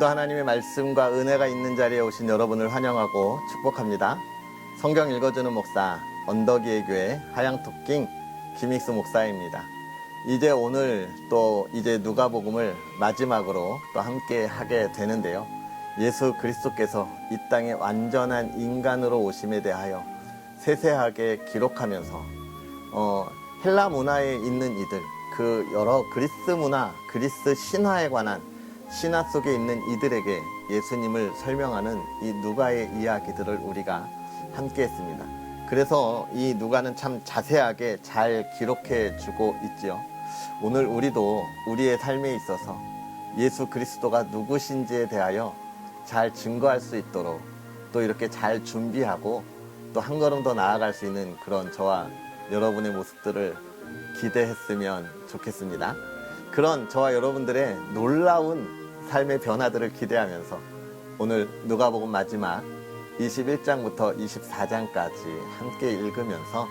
오늘도 하나님의 말씀과 은혜가 있는 자리에 오신 여러분을 환영하고 축복합니다. 성경 읽어주는 목사 언덕이의 교회 하양토킹 김익수 목사입니다. 오늘 이제 누가복음을 마지막으로 또 함께 하게 되는데요. 예수 그리스도께서 이 땅에 완전한 인간으로 오심에 대하여 세세하게 기록하면서 헬라 문화에 있는 이들, 그 여러 그리스 문화, 그리스 신화에 관한 신화 속에 있는 이들에게 예수님을 설명하는 이 누가의 이야기들을 우리가 함께 했습니다. 그래서 이 누가는 참 자세하게 잘 기록해 주고 있지요. 오늘 우리도 우리의 삶에 있어서 예수 그리스도가 누구신지에 대하여 잘 증거할 수 있도록 또 이렇게 잘 준비하고 또 한 걸음 더 나아갈 수 있는 그런 저와 여러분의 모습들을 기대했으면 좋겠습니다. 그런 저와 여러분들의 놀라운 삶의 변화들을 기대하면서 오늘 누가복음 마지막 21장부터 24장까지 함께 읽으면서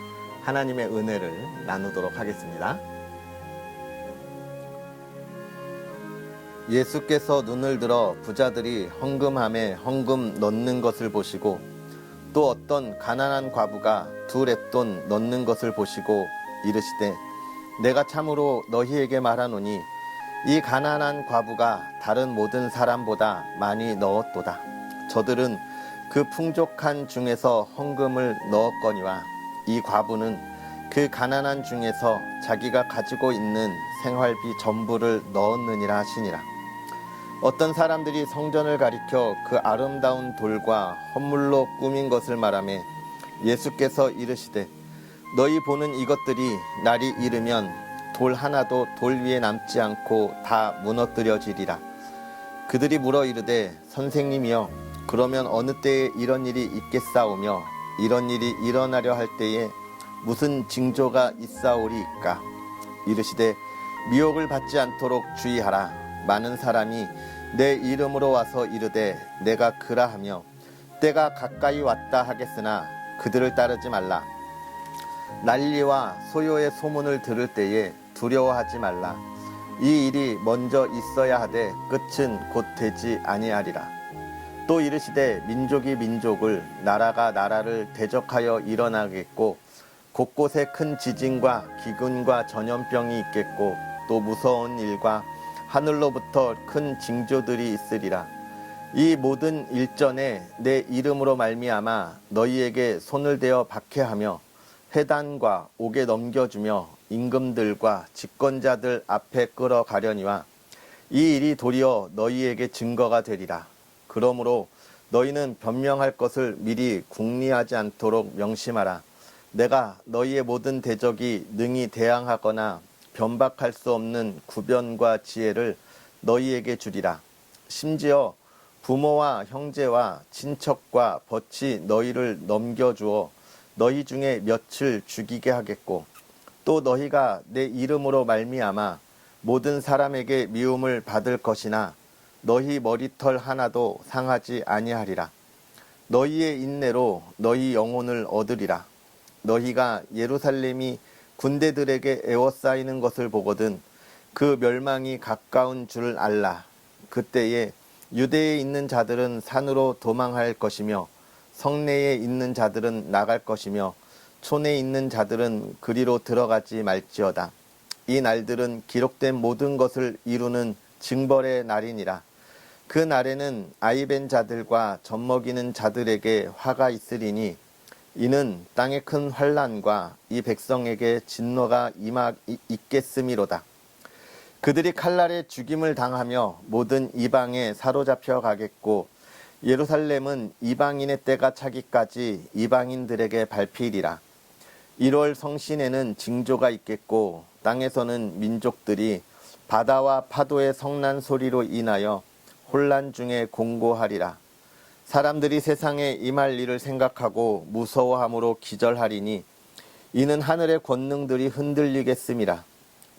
하나님의 은혜를 나누도록 하겠습니다. 예수께서 눈을 들어 부자들이 헌금함에 헌금 넣는 것을 보시고 또 어떤 가난한 과부가 두 렙돈 넣는 것을 보시고 이르시되 내가 참으로 너희에게 말하노니 이 가난한 과부가 다른 모든 사람보다 많이 넣었도다. 저들은 그 풍족한 중에서 헌금을 넣었거니와 이 과부는 그 가난한 중에서 자기가 가지고 있는 생활비 전부를 넣었느니라 하시니라. 어떤 사람들이 성전을 가리켜 그 아름다운 돌과 헌물로 꾸민 것을 말하며 예수께서 이르시되 너희 보는 이것들이 날이 이르면 돌 하나도 돌 위에 남지 않고 다 무너뜨려지리라. 그들이 물어 이르되 선생님이여 그러면 어느 때에 이런 일이 있겠사오며 이런 일이 일어나려 할 때에 무슨 징조가 있사오리이까. 이르시되 미혹을 받지 않도록 주의하라. 많은 사람이 내 이름으로 와서 이르되 내가 그라하며 때가 가까이 왔다 하겠으나 그들을 따르지 말라. 난리와 소요의 소문을 들을 때에 두려워하지 말라. 이 일이 먼저 있어야 하되 끝은 곧 되지 아니하리라. 또 이르시되 민족이 민족을 나라가 나라를 대적하여 일어나겠고 곳곳에 큰 지진과 기근과 전염병이 있겠고 또 무서운 일과 하늘로부터 큰 징조들이 있으리라. 이 모든 일전에 내 이름으로 말미암아 너희에게 손을 대어 박해하며 회단과 옥에 넘겨주며 임금들과 집권자들 앞에 끌어가려니와 이 일이 도리어 너희에게 증거가 되리라. 그러므로 너희는 변명할 것을 미리 궁리하지 않도록 명심하라. 내가 너희의 모든 대적이 능히 대항하거나 변박할 수 없는 구변과 지혜를 너희에게 주리라. 심지어 부모와 형제와 친척과 벗이 너희를 넘겨주어 너희 중에 몇을 죽이게 하겠고 또 너희가 내 이름으로 말미암아 모든 사람에게 미움을 받을 것이나 너희 머리털 하나도 상하지 아니하리라. 너희의 인내로 너희 영혼을 얻으리라. 너희가 예루살렘이 군대들에게 에워싸이는 것을 보거든 그 멸망이 가까운 줄 알라. 그때에 유대에 있는 자들은 산으로 도망할 것이며 성내에 있는 자들은 나갈 것이며 촌에 있는 자들은 그리로 들어가지 말지어다. 이 날들은 기록된 모든 것을 이루는 징벌의 날이니라. 그 날에는 아이벤 자들과 젖먹이는 자들에게 화가 있으리니 이는 땅의 큰 환난과 이 백성에게 진노가 있겠음이로다. 그들이 칼날에 죽임을 당하며 모든 이방에 사로잡혀 가겠고 예루살렘은 이방인의 때가 차기까지 이방인들에게 밟히리라. 1월 성신에는 징조가 있겠고 땅에서는 민족들이 바다와 파도의 성난 소리로 인하여 혼란 중에 공고하리라. 사람들이 세상에 임할 일을 생각하고 무서워함으로 기절하리니 이는 하늘의 권능들이 흔들리겠음이라.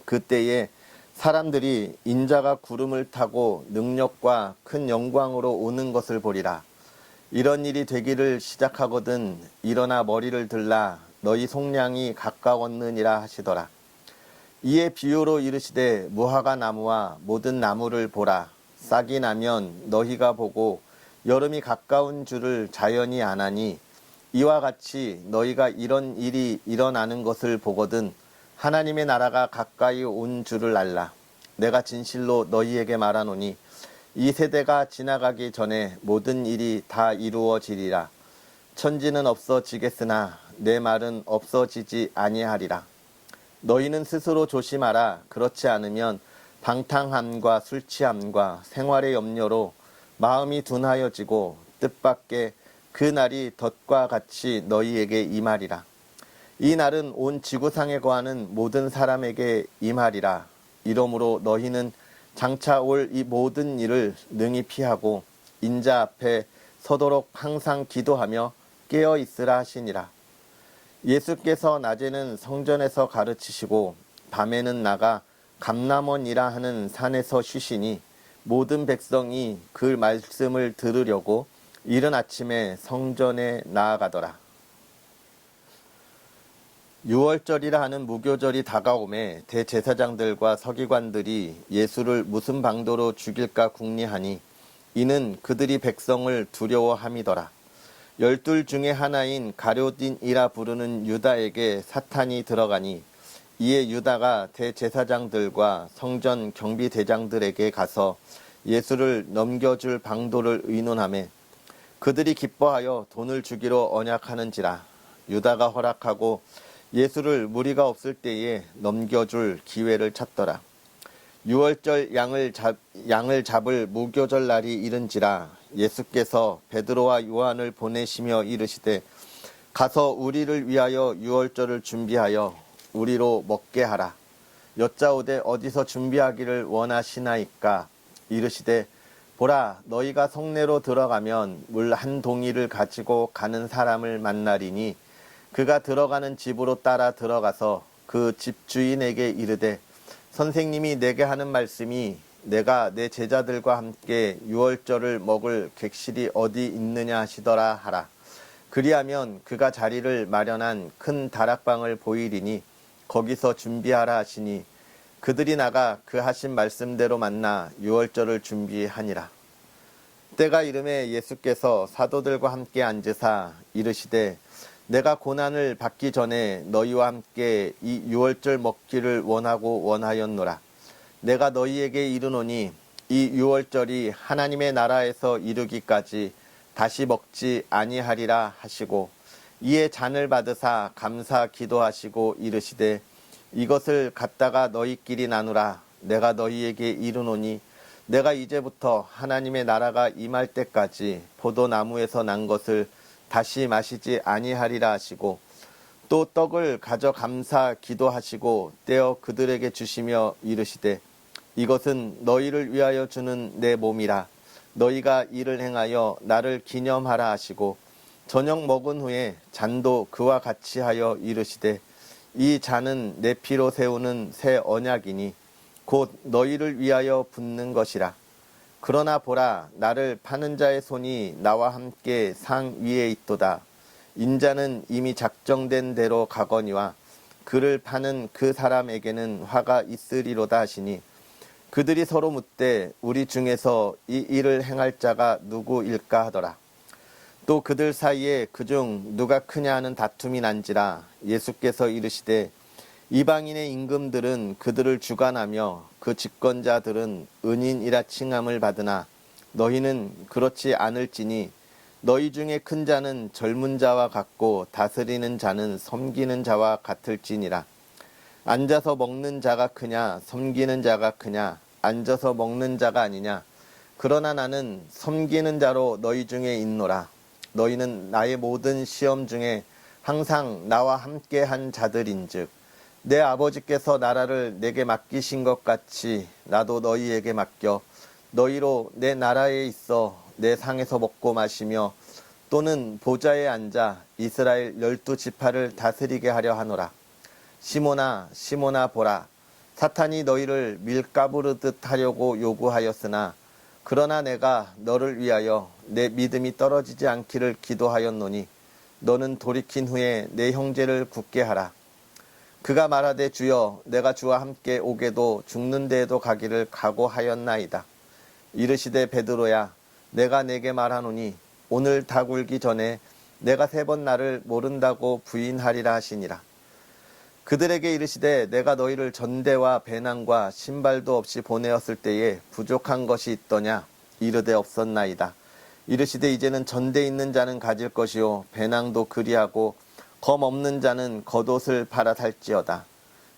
그때에 사람들이 인자가 구름을 타고 능력과 큰 영광으로 오는 것을 보리라. 이런 일이 되기를 시작하거든 일어나 머리를 들라 너희 속량이 가까웠느니라 하시더라. 이에 비유로 이르시되 무화과 나무와 모든 나무를 보라. 싹이 나면 너희가 보고 여름이 가까운 줄을 자연히 아나니 이와 같이 너희가 이런 일이 일어나는 것을 보거든 하나님의 나라가 가까이 온 줄을 알라. 내가 진실로 너희에게 말하노니 이 세대가 지나가기 전에 모든 일이 다 이루어지리라. 천지는 없어지겠으나 내 말은 없어지지 아니하리라. 너희는 스스로 조심하라. 그렇지 않으면 방탕함과 술취함과 생활의 염려로 마음이 둔하여지고 뜻밖의 그 날이 덫과 같이 너희에게 임하리라. 이 날은 온 지구상에 거하는 모든 사람에게 임하리라. 이러므로 너희는 장차 올 이 모든 일을 능히 피하고 인자 앞에 서도록 항상 기도하며 깨어 있으라 하시니라. 예수께서 낮에는 성전에서 가르치시고 밤에는 나가 감람원이라 하는 산에서 쉬시니 모든 백성이 그 말씀을 들으려고 이른 아침에 성전에 나아가더라. 유월절이라 하는 무교절이 다가오매 대제사장들과 서기관들이 예수를 무슨 방도로 죽일까 궁리하니 이는 그들이 백성을 두려워함이더라. 12 중에 하나인 가룟딘이라 부르는 유다에게 사탄이 들어가니 이에 유다가 대제사장들과 성전 경비대장들에게 가서 예수를 넘겨줄 방도를 의논하매 그들이 기뻐하여 돈을 주기로 언약하는지라. 유다가 허락하고 예수를 무리가 없을 때에 넘겨줄 기회를 찾더라. 유월절 양을 잡을 무교절 날이 이른지라. 예수께서 베드로와 요한을 보내시며 이르시되 가서 우리를 위하여 유월절을 준비하여 우리로 먹게 하라. 여짜오되 어디서 준비하기를 원하시나이까. 이르시되 보라, 너희가 성내로 들어가면 물 한 동이를 가지고 가는 사람을 만나리니 그가 들어가는 집으로 따라 들어가서 그 집주인에게 이르되 선생님이 내게 하는 말씀이 내가 내 제자들과 함께 유월절을 먹을 객실이 어디 있느냐 하시더라 하라. 그리하면 그가 자리를 마련한 큰 다락방을 보이리니 거기서 준비하라 하시니 그들이 나가 그 하신 말씀대로 만나 유월절을 준비하니라. 때가 이름에 예수께서 사도들과 함께 앉으사 이르시되 내가 고난을 받기 전에 너희와 함께 이 유월절 먹기를 원하였노라. 내가 너희에게 이르노니 이 유월절이 하나님의 나라에서 이르기까지 다시 먹지 아니하리라 하시고 이에 잔을 받으사 감사 기도하시고 이르시되 이것을 갖다가 너희끼리 나누라. 내가 너희에게 이르노니 내가 이제부터 하나님의 나라가 임할 때까지 포도나무에서 난 것을 다시 마시지 아니하리라 하시고 또 떡을 가져 감사 기도하시고 떼어 그들에게 주시며 이르시되 이것은 너희를 위하여 주는 내 몸이라. 너희가 이를 행하여 나를 기념하라 하시고 저녁 먹은 후에 잔도 그와 같이 하여 이르시되 이 잔은 내 피로 세우는 새 언약이니 곧 너희를 위하여 붓는 것이라. 그러나 보라, 나를 파는 자의 손이 나와 함께 상 위에 있도다. 인자는 이미 작정된 대로 가거니와 그를 파는 그 사람에게는 화가 있으리로다 하시니 그들이 서로 묻되 우리 중에서 이 일을 행할 자가 누구일까 하더라. 또 그들 사이에 그중 누가 크냐 하는 다툼이 난지라. 예수께서 이르시되 이방인의 임금들은 그들을 주관하며 그 집권자들은 은인이라 칭함을 받으나 너희는 그렇지 않을지니 너희 중에 큰 자는 젊은 자와 같고 다스리는 자는 섬기는 자와 같을지니라. 앉아서 먹는 자가 크냐 섬기는 자가 크냐. 앉아서 먹는 자가 아니냐. 그러나 나는 섬기는 자로 너희 중에 있노라. 너희는 나의 모든 시험 중에 항상 나와 함께한 자들인즉 내 아버지께서 나라를 내게 맡기신 것 같이 나도 너희에게 맡겨 너희로 내 나라에 있어 내 상에서 먹고 마시며 또는 보좌에 앉아 이스라엘 12지파를 다스리게 하려 하노라. 시몬아 시몬아 보라, 사탄이 너희를 밀가부르듯 하려고 요구하였으나 그러나 내가 너를 위하여 내 믿음이 떨어지지 않기를 기도하였노니 너는 돌이킨 후에 내 형제를 굳게 하라. 그가 말하되 주여 내가 주와 함께 오게도 죽는 데에도 가기를 각오하였나이다. 이르시되 베드로야 내가 네게 말하노니 오늘 닭 울기 전에 내가 3번 나를 모른다고 부인하리라 하시니라. 그들에게 이르시되 내가 너희를 전대와 배낭과 신발도 없이 보내었을 때에 부족한 것이 있더냐? 이르되 없었나이다. 이르시되 이제는 전대 있는 자는 가질 것이요 배낭도 그리하고 검 없는 자는 겉옷을 팔아 살지어다.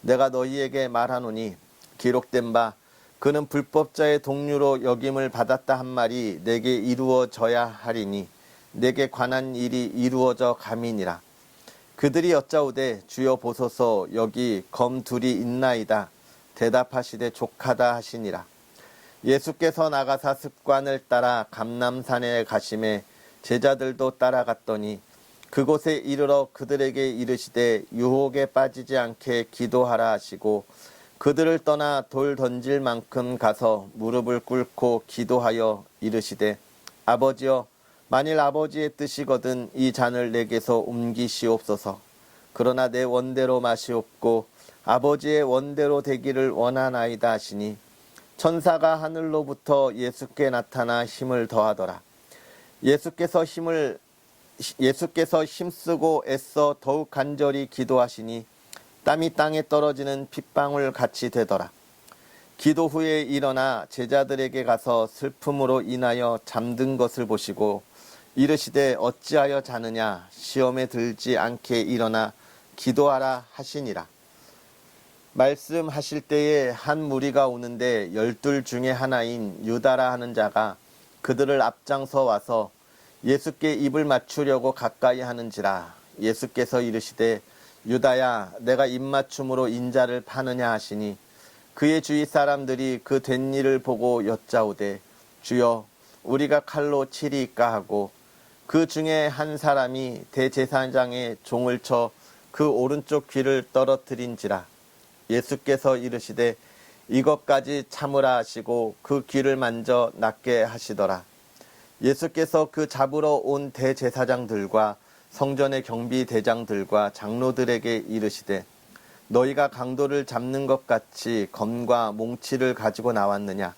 내가 너희에게 말하노니 기록된 바 그는 불법자의 동류로 여김을 받았다 한 말이 내게 이루어져야 하리니 내게 관한 일이 이루어져 감이니라. 그들이 여짜오되 주여 보소서 여기 검 둘이 있나이다. 대답하시되 족하다 하시니라. 예수께서 나가사 습관을 따라 감람산에 가심에 제자들도 따라갔더니 그곳에 이르러 그들에게 이르시되 유혹에 빠지지 않게 기도하라 하시고 그들을 떠나 돌 던질 만큼 가서 무릎을 꿇고 기도하여 이르시되 아버지여 만일 아버지의 뜻이거든 이 잔을 내게서 옮기시옵소서. 그러나 내 원대로 마시옵고 아버지의 원대로 되기를 원하나이다 하시니 천사가 하늘로부터 예수께 나타나 힘을 더하더라. 예수께서 힘쓰고 애써 더욱 간절히 기도하시니 땀이 땅에 떨어지는 핏방울 같이 되더라. 기도 후에 일어나 제자들에게 가서 슬픔으로 인하여 잠든 것을 보시고 이르시되 어찌하여 자느냐 시험에 들지 않게 일어나 기도하라 하시니라. 말씀하실 때에 한 무리가 오는데 12 중에 하나인 유다라 하는 자가 그들을 앞장서 와서 예수께 입을 맞추려고 가까이 하는지라. 예수께서 이르시되 유다야 내가 입맞춤으로 인자를 파느냐 하시니 그의 주위 사람들이 그 된 일을 보고 여짜오되 주여 우리가 칼로 치리이까 하고 그 중에 한 사람이 대제사장의 종을 쳐 그 오른쪽 귀를 떨어뜨린지라. 예수께서 이르시되 이것까지 참으라 하시고 그 귀를 만져 낫게 하시더라. 예수께서 그 잡으러 온 대제사장들과 성전의 경비대장들과 장로들에게 이르시되 너희가 강도를 잡는 것 같이 검과 몽치를 가지고 나왔느냐?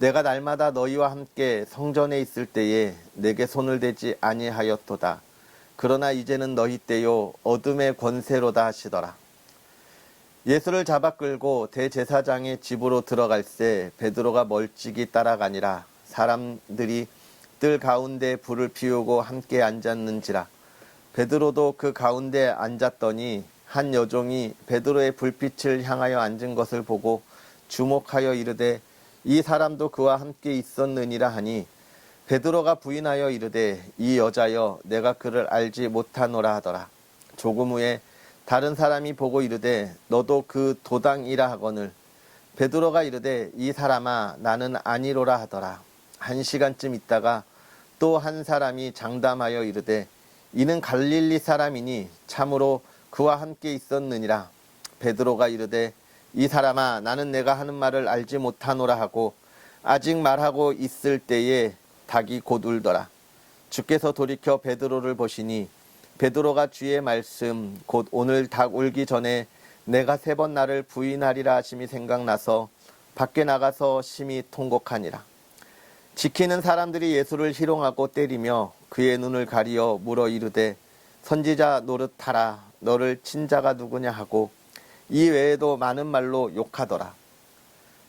내가 날마다 너희와 함께 성전에 있을 때에 내게 손을 대지 아니하였도다. 그러나 이제는 너희 때요 어둠의 권세로다 하시더라. 예수를 잡아 끌고 대제사장의 집으로 들어갈새 베드로가 멀찍이 따라가니라. 사람들이 뜰 가운데 불을 피우고 함께 앉았는지라. 베드로도 그 가운데 앉았더니 한 여종이 베드로의 불빛을 향하여 앉은 것을 보고 주목하여 이르되 이 사람도 그와 함께 있었느니라 하니 베드로가 부인하여 이르되 이 여자여 내가 그를 알지 못하노라 하더라. 조금 후에 다른 사람이 보고 이르되 너도 그 도당이라 하거늘 베드로가 이르되 이 사람아 나는 아니로라 하더라. 1시간쯤 있다가 또 한 사람이 장담하여 이르되 이는 갈릴리 사람이니 참으로 그와 함께 있었느니라. 베드로가 이르되 이 사람아 나는 내가 하는 말을 알지 못하노라 하고 아직 말하고 있을 때에 닭이 곧 울더라. 주께서 돌이켜 베드로를 보시니 베드로가 주의 말씀 곧 오늘 닭 울기 전에 내가 3번 나를 부인하리라 하심이 생각나서 밖에 나가서 심히 통곡하니라. 지키는 사람들이 예수를 희롱하고 때리며 그의 눈을 가리어 물어 이르되 선지자 노릇하라 너를 친 자가 누구냐 하고 이 외에도 많은 말로 욕하더라.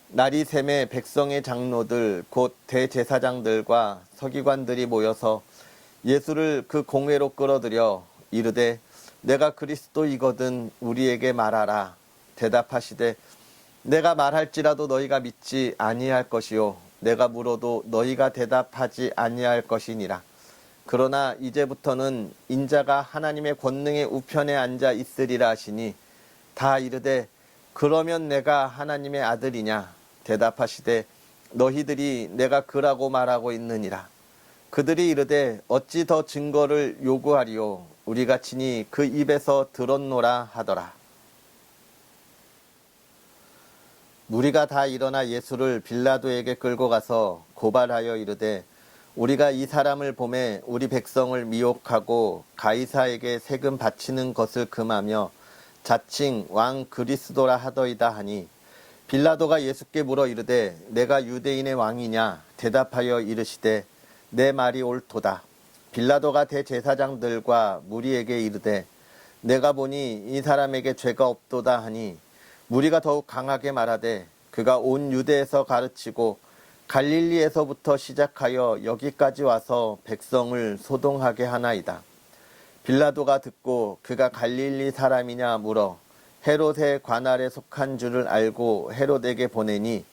날이 새매 백성의 장로들 곧 대제사장들과 서기관들이 모여서 예수를 그 공회로 끌어들여 이르되 내가 그리스도이거든 우리에게 말하라. 대답하시되 내가 말할지라도 너희가 믿지 아니할 것이요 내가 물어도 너희가 대답하지 아니할 것이니라. 그러나 이제부터는 인자가 하나님의 권능의 우편에 앉아 있으리라 하시니 다 이르되 그러면 내가 하나님의 아들이냐? 대답하시되 너희들이 내가 그라고 말하고 있느니라. 그들이 이르되 어찌 더 증거를 요구하리요? 우리가 친히 그 입에서 들었노라 하더라. 무리가 다 일어나 예수를 빌라도에게 끌고 가서 고발하여 이르되 우리가 이 사람을 보매 우리 백성을 미혹하고 가이사에게 세금 바치는 것을 금하며 자칭 왕 그리스도라 하더이다 하니 빌라도가 예수께 물어 이르되 내가 유대인의 왕이냐 대답하여 이르시되 내 말이 옳도다. 빌라도가 대제사장들과 무리에게 이르되 내가 보니 이 사람에게 죄가 없도다 하니 무리가 더욱 강하게 말하되 그가 온 유대에서 가르치고 갈릴리에서부터 시작하여 여기까지 와서 백성을 소동하게 하나이다. 빌라도가 듣고 그가 갈릴리 사람이냐 물어 헤롯의 관할에 속한 줄을 알고 헤롯에게 보내니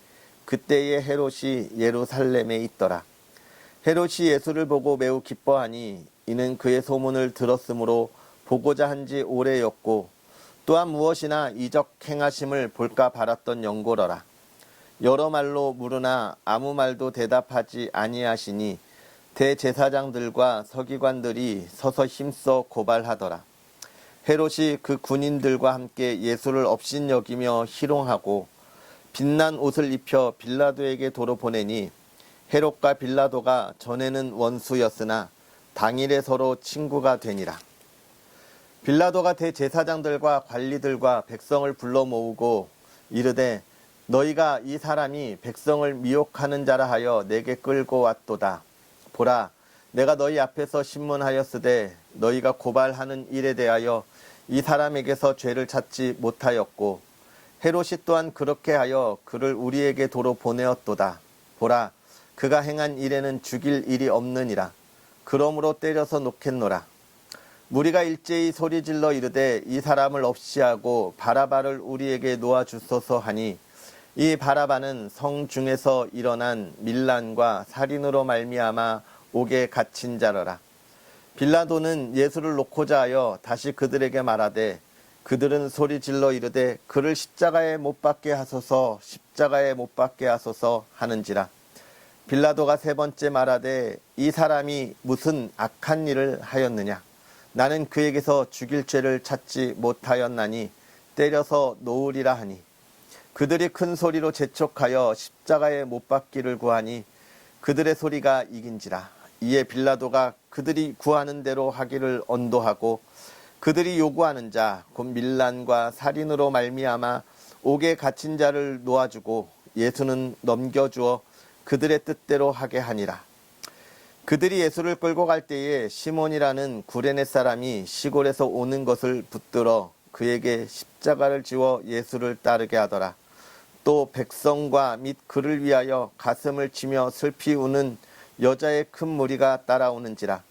그때에 헤롯이 예루살렘에 있더라. 헤롯이 예수를 보고 매우 기뻐하니 이는 그의 소문을 들었으므로 보고자 한지 오래였고 또한 무엇이나 이적 행하심을 볼까 바랐던 연고러라. 여러 말로 물으나 아무 말도 대답하지 아니하시니 대제사장들과 서기관들이 서서 힘써 고발하더라. 헤롯이 그 군인들과 함께 예수를 업신여기며 희롱하고 빛난 옷을 입혀 빌라도에게 도로 보내니 헤롯과 빌라도가 전에는 원수였으나 당일에 서로 친구가 되니라. 빌라도가 대제사장들과 관리들과 백성을 불러 모으고 이르되 너희가 이 사람이 백성을 미혹하는 자라 하여 내게 끌고 왔도다. 보라, 내가 너희 앞에서 신문하였으되 너희가 고발하는 일에 대하여 이 사람에게서 죄를 찾지 못하였고 헤롯이 또한 그렇게 하여 그를 우리에게 도로 보내었도다. 보라, 그가 행한 일에는 죽일 일이 없느니라. 그러므로 때려서 놓겠노라. 무리가 일제히 소리질러 이르되 이 사람을 없이 하고 바라바를 우리에게 놓아주소서 하니 이 바라바는 성 중에서 일어난 밀란과 살인으로 말미암아 옥에 갇힌 자러라. 빌라도는 예수를 놓고자 하여 다시 그들에게 말하되 그들은 소리질러 이르되 그를 십자가에 못 박게 하소서 십자가에 못 박게 하소서 하는지라. 빌라도가 세 번째 말하되 이 사람이 무슨 악한 일을 하였느냐. 나는 그에게서 죽일 죄를 찾지 못하였나니 때려서 놓으리라 하니 그들이 큰 소리로 재촉하여 십자가에 못 박기를 구하니 그들의 소리가 이긴지라. 이에 빌라도가 그들이 구하는 대로 하기를 언도하고 그들이 요구하는 자 곧 밀란과 살인으로 말미암아 옥에 갇힌 자를 놓아주고 예수는 넘겨주어 그들의 뜻대로 하게 하니라. 그들이 예수를 끌고 갈 때에 시몬이라는 구레네 사람이 시골에서 오는 것을 붙들어 그에게 십자가를 지워 예수를 따르게 하더라. 또 백성과 및 그를 위하여 가슴을 치며 슬피 우는 여자의 큰 무리가 따라오는지라.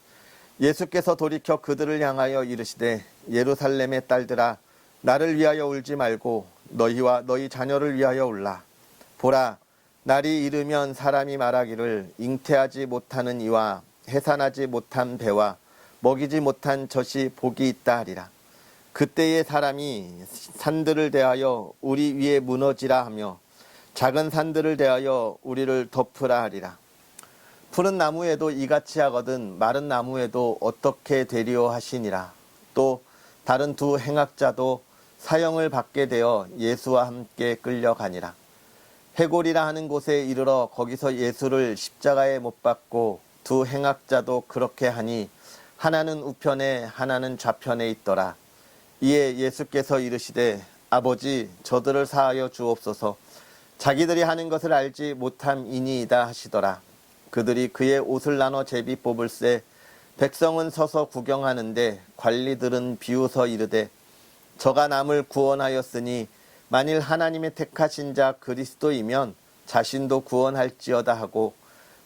예수께서 돌이켜 그들을 향하여 이르시되 예루살렘의 딸들아 나를 위하여 울지 말고 너희와 너희 자녀를 위하여 울라. 보라, 날이 이르면 사람이 말하기를 잉태하지 못하는 이와 해산하지 못한 배와 먹이지 못한 젖이 복이 있다 하리라. 그때의 사람이 산들을 대하여 우리 위에 무너지라 하며 작은 산들을 대하여 우리를 덮으라 하리라. 푸른 나무에도 이같이 하거든 마른 나무에도 어떻게 되리오 하시니라. 또 다른 두 행악자도 사형을 받게 되어 예수와 함께 끌려가니라. 해골이라 하는 곳에 이르러 거기서 예수를 십자가에 못 박고 두 행악자도 그렇게 하니 하나는 우편에 하나는 좌편에 있더라. 이에 예수께서 이르시되 아버지 저들을 사하여 주옵소서. 자기들이 하는 것을 알지 못함이니이다 하시더라. 그들이 그의 옷을 나눠 제비 뽑을새 백성은 서서 구경하는데 관리들은 비웃어 이르되 저가 남을 구원하였으니 만일 하나님의 택하신 자 그리스도이면 자신도 구원할지어다 하고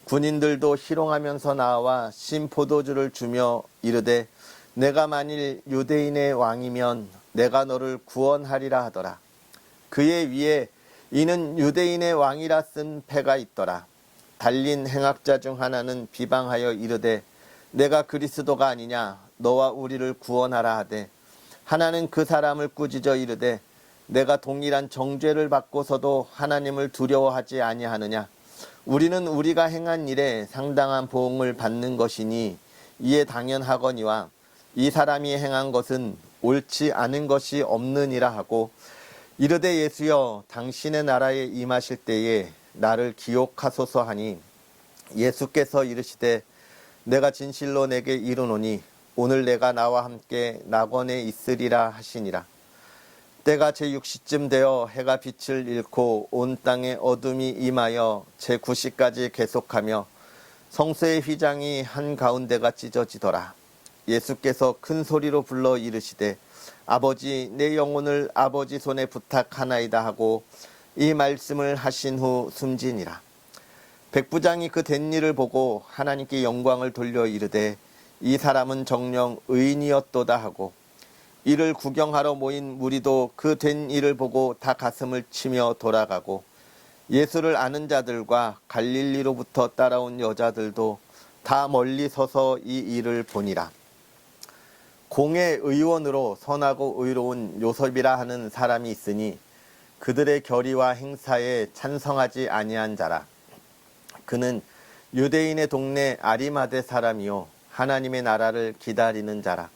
군인들도 희롱하면서 나와 신 포도주를 주며 이르되 내가 만일 유대인의 왕이면 내가 너를 구원하리라 하더라. 그의 위에 이는 유대인의 왕이라 쓴 패가 있더라. 달린 행악자 중 하나는 비방하여 이르되 내가 그리스도가 아니냐 너와 우리를 구원하라 하되 하나는 그 사람을 꾸짖어 이르되 내가 동일한 정죄를 받고서도 하나님을 두려워하지 아니하느냐. 우리는 우리가 행한 일에 상당한 보응을 받는 것이니 이에 당연하거니와 이 사람이 행한 것은 옳지 않은 것이 없느니라 하고 이르되 예수여 당신의 나라에 임하실 때에 나를 기억하소서 하니 예수께서 이르시되 내가 진실로 내게 이르노니 오늘 내가 나와 함께 낙원에 있으리라 하시니라. 때가 제6시쯤 되어 해가 빛을 잃고 온 땅에 어둠이 임하여 제9시까지 계속하며 성소의 휘장이 한가운데가 찢어지더라. 예수께서 큰 소리로 불러 이르시되 아버지 내 영혼을 아버지 손에 부탁하나이다 하고 이 말씀을 하신 후 숨지니라. 백부장이 그 된 일을 보고 하나님께 영광을 돌려 이르되 이 사람은 정녕 의인이었도다 하고 이를 구경하러 모인 무리도 그 된 일을 보고 다 가슴을 치며 돌아가고 예수를 아는 자들과 갈릴리로부터 따라온 여자들도 다 멀리 서서 이 일을 보니라. 공의 의원으로 선하고 의로운 요셉이라 하는 사람이 있으니 그들의 결의와 행사에 찬성하지 아니한 자라. 그는 유대인의 동네 아리마대 사람이요 하나님의 나라를 기다리는 자라.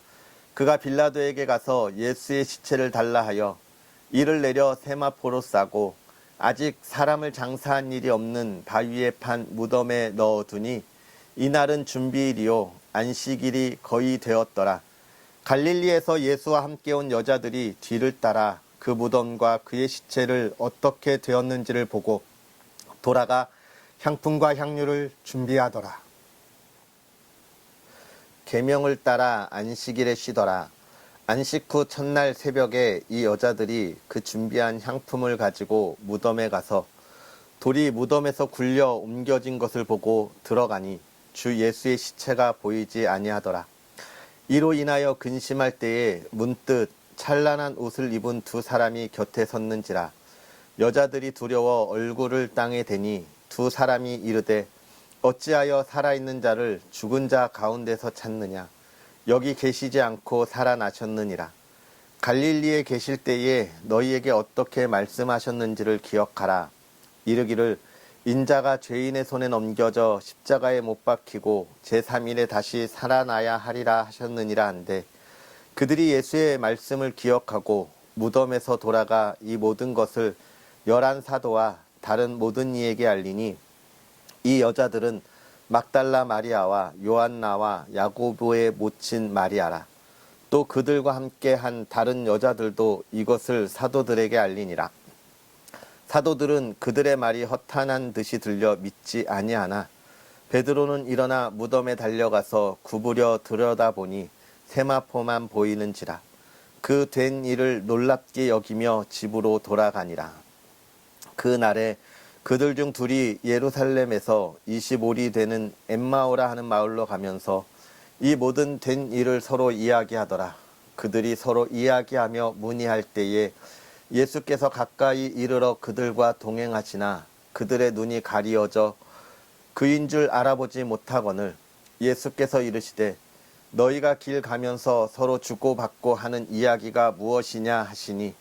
그가 빌라도에게 가서 예수의 시체를 달라 하여 이를 내려 세마포로 싸고 아직 사람을 장사한 일이 없는 바위에 판 무덤에 넣어두니 이날은 준비일이요 안식일이 거의 되었더라. 갈릴리에서 예수와 함께 온 여자들이 뒤를 따라 그 무덤과 그의 시체를 어떻게 되었는지를 보고 돌아가 향품과 향유를 준비하더라. 계명을 따라 안식일에 쉬더라. 안식 후 첫날 새벽에 이 여자들이 그 준비한 향품을 가지고 무덤에 가서 돌이 무덤에서 굴려 옮겨진 것을 보고 들어가니 주 예수의 시체가 보이지 아니하더라. 이로 인하여 근심할 때에 문득 찬란한 옷을 입은 두 사람이 곁에 섰는지라. 여자들이 두려워 얼굴을 땅에 대니 두 사람이 이르되 어찌하여 살아있는 자를 죽은 자 가운데서 찾느냐. 여기 계시지 않고 살아나셨느니라. 갈릴리에 계실 때에 너희에게 어떻게 말씀하셨는지를 기억하라. 이르기를 인자가 죄인의 손에 넘겨져 십자가에 못 박히고 제3일에 다시 살아나야 하리라 하셨느니라 한데 그들이 예수의 말씀을 기억하고 무덤에서 돌아가 이 모든 것을 11사도와 다른 모든 이에게 알리니 이 여자들은 막달라 마리아와 요한나와 야고보의 모친 마리아라. 또 그들과 함께 한 다른 여자들도 이것을 사도들에게 알리니라. 사도들은 그들의 말이 허탄한 듯이 들려 믿지 아니하나 베드로는 일어나 무덤에 달려가서 구부려 들여다보니 세마포만 보이는지라. 그 된 일을 놀랍게 여기며 집으로 돌아가니라. 그 날에 그들 중 둘이 예루살렘에서 25리 되는 엠마오라 하는 마을로 가면서 이 모든 된 일을 서로 이야기하더라. 그들이 서로 이야기하며 문의할 때에 예수께서 가까이 이르러 그들과 동행하시나 그들의 눈이 가리어져 그인 줄 알아보지 못하거늘 예수께서 이르시되 너희가 길 가면서 서로 주고받고 하는 이야기가 무엇이냐 하시니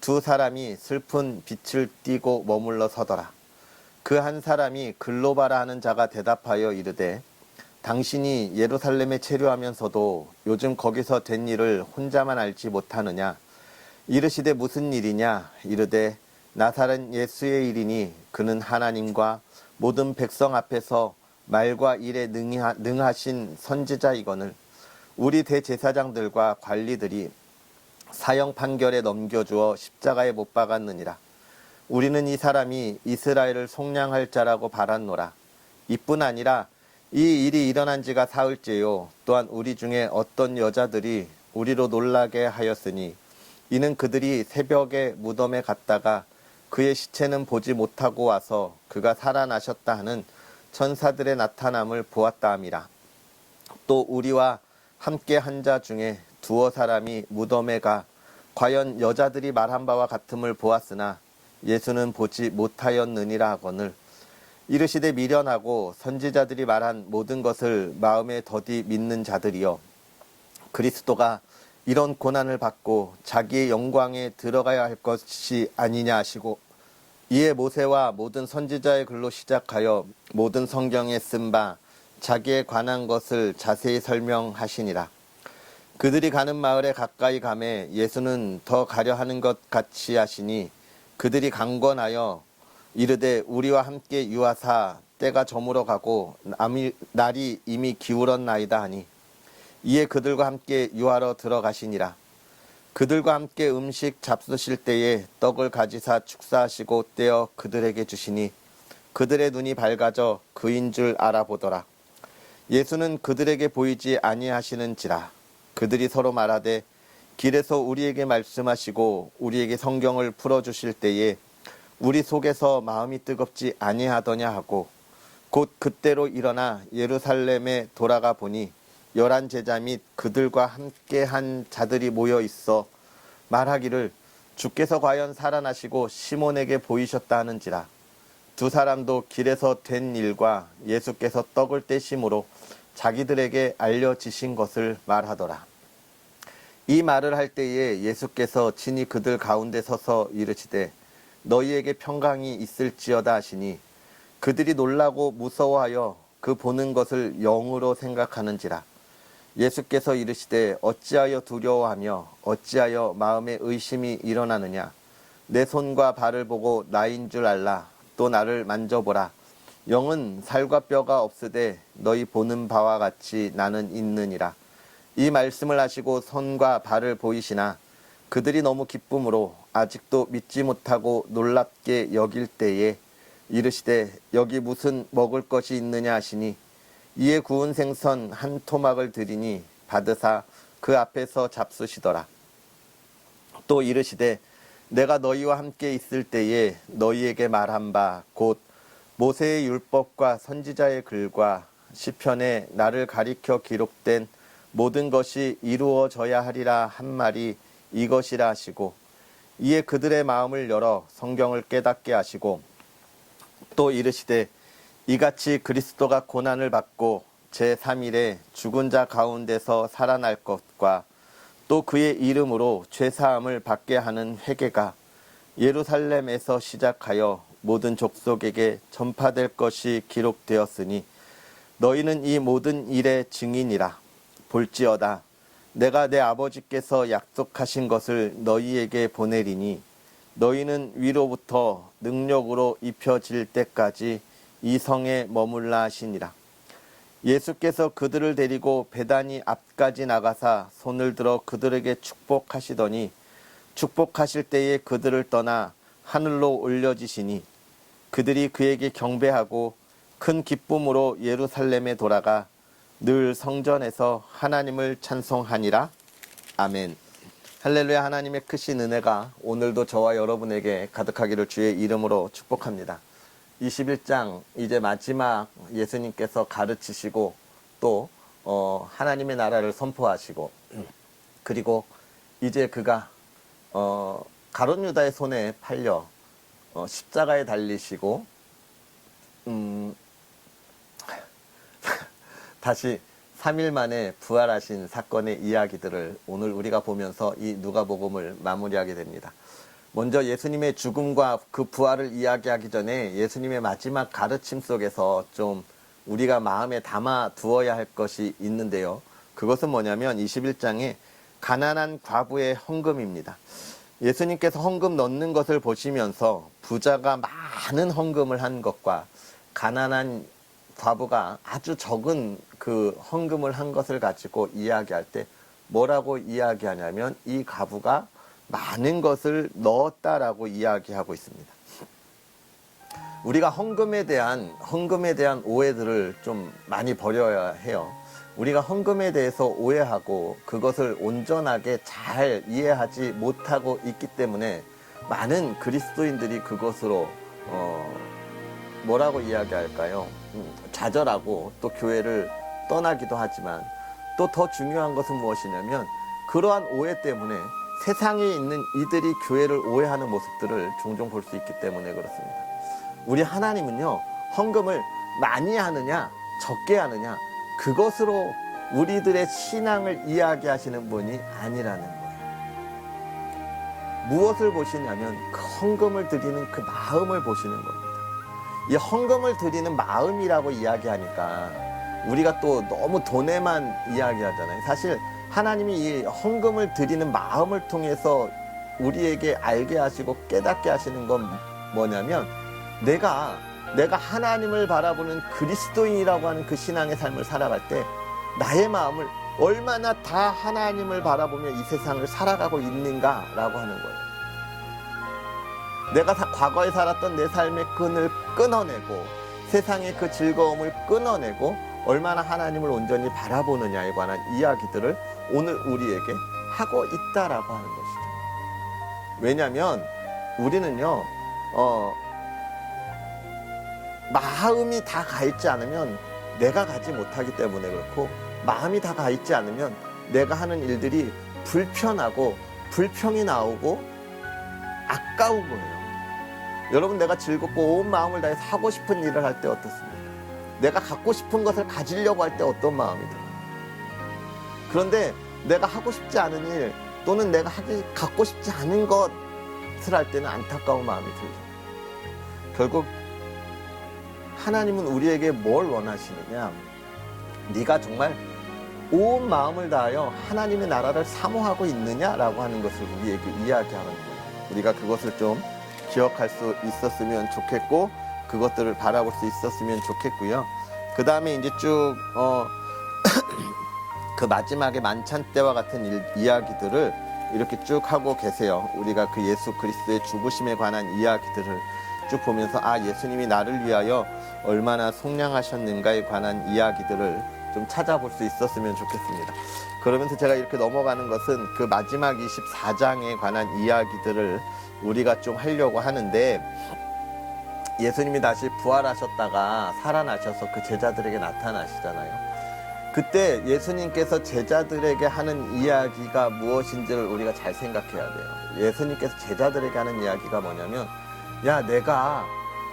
두 사람이 슬픈 빛을 띠고 머물러 서더라. 그 한 사람이 글로바라 하는 자가 대답하여 이르되 당신이 예루살렘에 체류하면서도 요즘 거기서 된 일을 혼자만 알지 못하느냐. 이르시되 무슨 일이냐. 이르되 나사렛 예수의 일이니 그는 하나님과 모든 백성 앞에서 말과 일에 능하신 선지자이거늘 우리 대제사장들과 관리들이 사형 판결에 넘겨주어 십자가에 못 박았느니라. 우리는 이 사람이 이스라엘을 속량할 자라고 바랐노라. 이뿐 아니라 이 일이 일어난 지가 사흘째요. 또한 우리 중에 어떤 여자들이 우리로 놀라게 하였으니 이는 그들이 새벽에 무덤에 갔다가 그의 시체는 보지 못하고 와서 그가 살아나셨다 하는 천사들의 나타남을 보았다 함이라. 또 우리와 함께 한 자 중에 두어 사람이 무덤에 가 과연 여자들이 말한 바와 같음을 보았으나 예수는 보지 못하였느니라 하거늘 이르시되 미련하고 선지자들이 말한 모든 것을 마음에 더디 믿는 자들이여 그리스도가 이런 고난을 받고 자기의 영광에 들어가야 할 것이 아니냐 하시고 이에 모세와 모든 선지자의 글로 시작하여 모든 성경에 쓴 바 자기에 관한 것을 자세히 설명하시니라. 그들이 가는 마을에 가까이 가매 예수는 더 가려 하는 것 같이 하시니 그들이 강권하여 이르되 우리와 함께 유하사 때가 저물어 가고 날이 이미 기울었나이다 하니 이에 그들과 함께 유하러 들어가시니라. 그들과 함께 음식 잡수실 때에 떡을 가지사 축사하시고 떼어 그들에게 주시니 그들의 눈이 밝아져 그인 줄 알아보더라. 예수는 그들에게 보이지 아니하시는지라. 그들이 서로 말하되 길에서 우리에게 말씀하시고 우리에게 성경을 풀어주실 때에 우리 속에서 마음이 뜨겁지 아니하더냐 하고 곧 그때로 일어나 예루살렘에 돌아가 보니 11 제자 및 그들과 함께한 자들이 모여 있어 말하기를 주께서 과연 살아나시고 시몬에게 보이셨다 하는지라. 두 사람도 길에서 된 일과 예수께서 떡을 떼심으로 자기들에게 알려지신 것을 말하더라. 이 말을 할 때에 예수께서 친히 그들 가운데 서서 이르시되 너희에게 평강이 있을지어다 하시니 그들이 놀라고 무서워하여 그 보는 것을 영으로 생각하는지라. 예수께서 이르시되 어찌하여 두려워하며 어찌하여 마음에 의심이 일어나느냐. 내 손과 발을 보고 나인 줄 알라. 또 나를 만져보라. 영은 살과 뼈가 없으되 너희 보는 바와 같이 나는 있느니라. 이 말씀을 하시고 손과 발을 보이시나 그들이 너무 기쁨으로 아직도 믿지 못하고 놀랍게 여길 때에 이르시되 여기 무슨 먹을 것이 있느냐 하시니 이에 구운 생선 한 토막을 드리니 받으사 그 앞에서 잡수시더라. 또 이르시되 내가 너희와 함께 있을 때에 너희에게 말한 바 곧 모세의 율법과 선지자의 글과 시편에 나를 가리켜 기록된 모든 것이 이루어져야 하리라 한 말이 이것이라 하시고 이에 그들의 마음을 열어 성경을 깨닫게 하시고 또 이르시되 이같이 그리스도가 고난을 받고 제3일에 죽은 자 가운데서 살아날 것과 또 그의 이름으로 죄사함을 받게 하는 회개가 예루살렘에서 시작하여 모든 족속에게 전파될 것이 기록되었으니 너희는 이 모든 일의 증인이라. 볼지어다 내가 내 아버지께서 약속하신 것을 너희에게 보내리니 너희는 위로부터 능력으로 입혀질 때까지 이 성에 머물라 하시니라. 예수께서 그들을 데리고 베다니 앞까지 나가사 손을 들어 그들에게 축복하시더니 축복하실 때에 그들을 떠나 하늘로 올려지시니 그들이 그에게 경배하고 큰 기쁨으로 예루살렘에 돌아가 늘 성전에서 하나님을 찬송하니라. 아멘. 할렐루야. 하나님의 크신 은혜가 오늘도 저와 여러분에게 가득하기를 주의 이름으로 축복합니다. 21장 이제 마지막 예수님께서 가르치시고 또 하나님의 나라를 선포하시고 그리고 이제 그가 가룟 유다의 손에 팔려 십자가에 달리시고 다시 3일 만에 부활하신 사건의 이야기들을 오늘 우리가 보면서 이 누가복음을 마무리하게 됩니다. 먼저 예수님의 죽음과 그 부활을 이야기하기 전에 예수님의 마지막 가르침 속에서 좀 우리가 마음에 담아 두어야 할 것이 있는데요. 그것은 뭐냐면 21장에 가난한 과부의 헌금입니다. 예수님께서 헌금 넣는 것을 보시면서 부자가 많은 헌금을 한 것과 가난한 과부가 아주 적은 그 헌금을 한 것을 가지고 이야기할 때 뭐라고 이야기하냐면 이 과부가 많은 것을 넣었다라고 이야기하고 있습니다. 우리가 헌금에 대한 오해들을 좀 많이 버려야 해요. 우리가 헌금에 대해서 오해하고 그것을 온전하게 잘 이해하지 못하고 있기 때문에 많은 그리스도인들이 그것으로 뭐라고 이야기할까요? 좌절하고 또 교회를 떠나기도 하지만 또 더 중요한 것은 무엇이냐면 그러한 오해 때문에 세상에 있는 이들이 교회를 오해하는 모습들을 종종 볼 수 있기 때문에 그렇습니다. 우리 하나님은요, 헌금을 많이 하느냐 적게 하느냐 그것으로 우리들의 신앙을 이야기하시는 분이 아니라는 거예요. 무엇을 보시냐면 그 헌금을 드리는 그 마음을 보시는 겁니다. 이 헌금을 드리는 마음이라고 이야기하니까 우리가 또 너무 돈에만 이야기하잖아요. 사실 하나님이 이 헌금을 드리는 마음을 통해서 우리에게 알게 하시고 깨닫게 하시는 건 뭐냐면 내가 하나님을 바라보는 그리스도인이라고 하는 그 신앙의 삶을 살아갈 때 나의 마음을 얼마나 다 하나님을 바라보며 이 세상을 살아가고 있는가라고 하는 거예요. 내가 과거에 살았던 내 삶의 끈을 끊어내고 세상의 그 즐거움을 끊어내고 얼마나 하나님을 온전히 바라보느냐에 관한 이야기들을 오늘 우리에게 하고 있다라고 하는 것이죠. 왜냐하면 우리는요, 마음이 다 가 있지 않으면 내가 가지 못하기 때문에 그렇고, 마음이 다 가 있지 않으면 내가 하는 일들이 불편하고 불평이 나오고 아까운 거예요. 여러분, 내가 즐겁고 온 마음을 다해서 하고 싶은 일을 할 때 어떻습니까? 내가 갖고 싶은 것을 가지려고 할 때 어떤 마음이 들어요? 그런데 내가 하고 싶지 않은 일 또는 내가 갖고 싶지 않은 것을 할 때는 안타까운 마음이 들죠. 결국 하나님은 우리에게 뭘 원하시느냐? 네가 정말 온 마음을 다하여 하나님의 나라를 사모하고 있느냐라고 하는 것을 우리에게 이야기하는 거예요. 우리가 그것을 좀 기억할 수 있었으면 좋겠고, 그것들을 바라볼 수 있었으면 좋겠고요. 그 다음에 이제 쭉 그 마지막에 만찬 때와 같은 이야기들을 이렇게 쭉 하고 계세요. 우리가 그 예수 그리스도의 죽으심에 관한 이야기들을 쭉 보면서 예수님이 나를 위하여 얼마나 속량하셨는가에 관한 이야기들을 좀 찾아볼 수 있었으면 좋겠습니다. 그러면서 제가 이렇게 넘어가는 것은 그 마지막 24장에 관한 이야기들을 우리가 좀 하려고 하는데, 예수님이 다시 부활하셨다가 살아나셔서 그 제자들에게 나타나시잖아요. 그때 예수님께서 제자들에게 하는 이야기가 무엇인지를 우리가 잘 생각해야 돼요. 예수님께서 제자들에게 하는 이야기가 뭐냐면, 야, 내가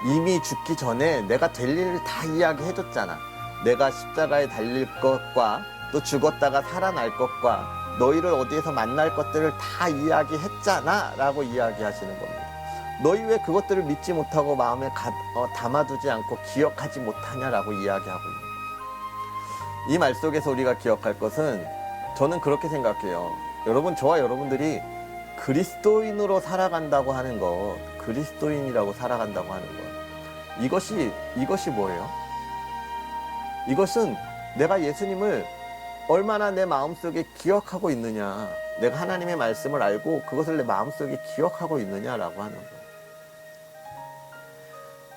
이미 죽기 전에 내가 될 일을 다 이야기해줬잖아. 내가 십자가에 달릴 것과 또 죽었다가 살아날 것과 너희를 어디에서 만날 것들을 다 이야기했잖아 라고 이야기하시는 겁니다. 너희 왜 그것들을 믿지 못하고 마음에 담아두지 않고 기억하지 못하냐라고 이야기하고 있는 거예요. 이 말 속에서 우리가 기억할 것은, 저는 그렇게 생각해요. 여러분, 저와 여러분들이 그리스도인으로 살아간다고 하는 것, 그리스도인이라고 살아간다고 하는 것, 이것이 뭐예요? 이것은 내가 예수님을 얼마나 내 마음속에 기억하고 있느냐, 내가 하나님의 말씀을 알고 그것을 내 마음속에 기억하고 있느냐라고 하는 거예요.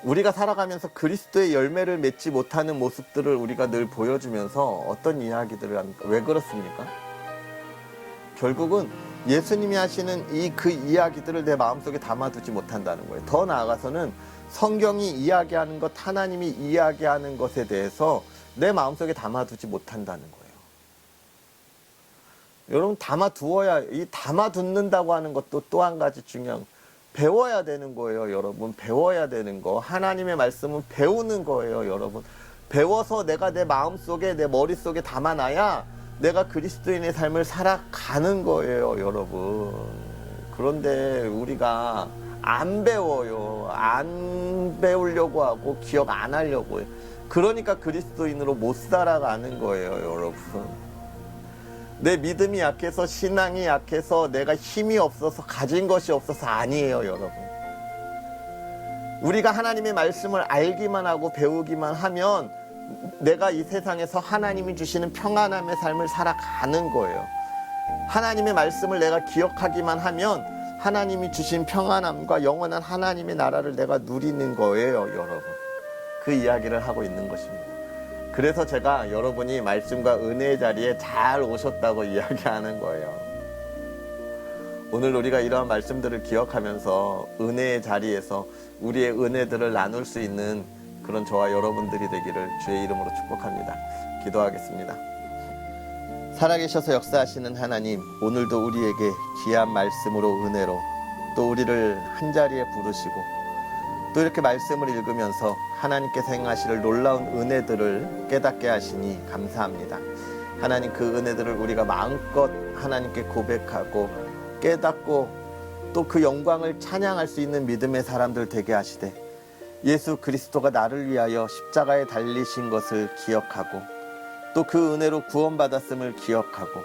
우리가 살아가면서 그리스도의 열매를 맺지 못하는 모습들을 우리가 늘 보여주면서 어떤 이야기들을 합니까? 왜 그렇습니까? 결국은 예수님이 하시는 그 이야기들을 내 마음속에 담아두지 못한다는 거예요. 더 나아가서는 성경이 이야기하는 것, 하나님이 이야기하는 것에 대해서 내 마음속에 담아두지 못한다는 거예요. 여러분, 담아두는다고 하는 것도 또 한 가지 중요한, 배워야 되는 거예요, 여러분. 배워야 되는 거. 하나님의 말씀은 배우는 거예요, 여러분. 배워서 내가 내 마음속에, 내 머릿속에 담아놔야 내가 그리스도인의 삶을 살아가는 거예요, 여러분. 그런데 우리가 안 배워요. 안 배우려고 하고 기억 안 하려고 해요. 그러니까 그리스도인으로 못 살아가는 거예요, 여러분. 내 믿음이 약해서, 신앙이 약해서, 내가 힘이 없어서, 가진 것이 없어서 아니에요, 여러분. 우리가 하나님의 말씀을 알기만 하고 배우기만 하면 내가 이 세상에서 하나님이 주시는 평안함의 삶을 살아가는 거예요. 하나님의 말씀을 내가 기억하기만 하면 하나님이 주신 평안함과 영원한 하나님의 나라를 내가 누리는 거예요, 여러분. 그 이야기를 하고 있는 것입니다. 그래서 제가 여러분이 말씀과 은혜의 자리에 잘 오셨다고 이야기하는 거예요. 오늘 우리가 이러한 말씀들을 기억하면서 은혜의 자리에서 우리의 은혜들을 나눌 수 있는 그런 저와 여러분들이 되기를 주의 이름으로 축복합니다. 기도하겠습니다. 살아계셔서 역사하시는 하나님, 오늘도 우리에게 귀한 말씀으로, 은혜로 또 우리를 한자리에 부르시고 또 이렇게 말씀을 읽으면서 하나님께서 행하실 놀라운 은혜들을 깨닫게 하시니 감사합니다. 하나님, 그 은혜들을 우리가 마음껏 하나님께 고백하고 깨닫고 또 그 영광을 찬양할 수 있는 믿음의 사람들 되게 하시되, 예수 그리스도가 나를 위하여 십자가에 달리신 것을 기억하고 또 그 은혜로 구원받았음을 기억하고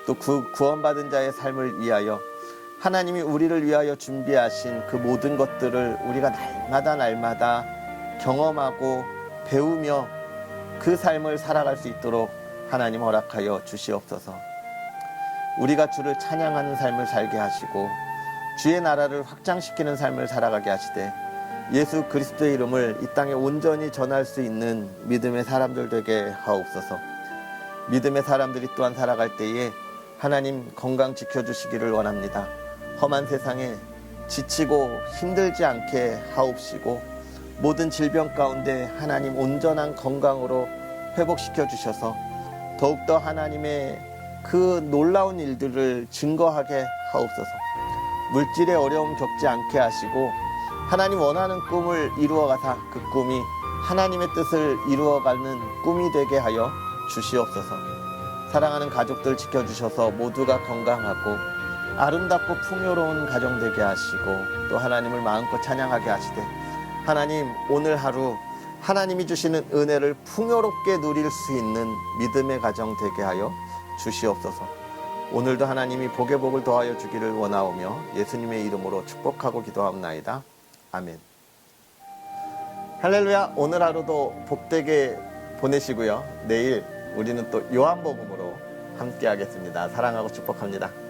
또 그 구원받은 자의 삶을 위하여 하나님이 우리를 위하여 준비하신 그 모든 것들을 우리가 날마다 경험하고 배우며 그 삶을 살아갈 수 있도록 하나님 허락하여 주시옵소서. 우리가 주를 찬양하는 삶을 살게 하시고 주의 나라를 확장시키는 삶을 살아가게 하시되 예수 그리스도의 이름을 이 땅에 온전히 전할 수 있는 믿음의 사람들 되게 하옵소서. 믿음의 사람들이 또한 살아갈 때에 하나님 건강 지켜주시기를 원합니다. 험한 세상에 지치고 힘들지 않게 하옵시고 모든 질병 가운데 하나님 온전한 건강으로 회복시켜 주셔서 더욱더 하나님의 그 놀라운 일들을 증거하게 하옵소서. 물질의 어려움 겪지 않게 하시고 하나님 원하는 꿈을 이루어가사 그 꿈이 하나님의 뜻을 이루어가는 꿈이 되게 하여 주시옵소서. 사랑하는 가족들 지켜주셔서 모두가 건강하고 아름답고 풍요로운 가정 되게 하시고 또 하나님을 마음껏 찬양하게 하시되 하나님 오늘 하루 하나님이 주시는 은혜를 풍요롭게 누릴 수 있는 믿음의 가정 되게 하여 주시옵소서. 오늘도 하나님이 복의 복을 더하여 주기를 원하오며 예수님의 이름으로 축복하고 기도하옵나이다. 아멘. 할렐루야. 오늘 하루도 복되게 보내시고요. 내일 우리는 또 요한복음으로 함께 하겠습니다. 사랑하고 축복합니다.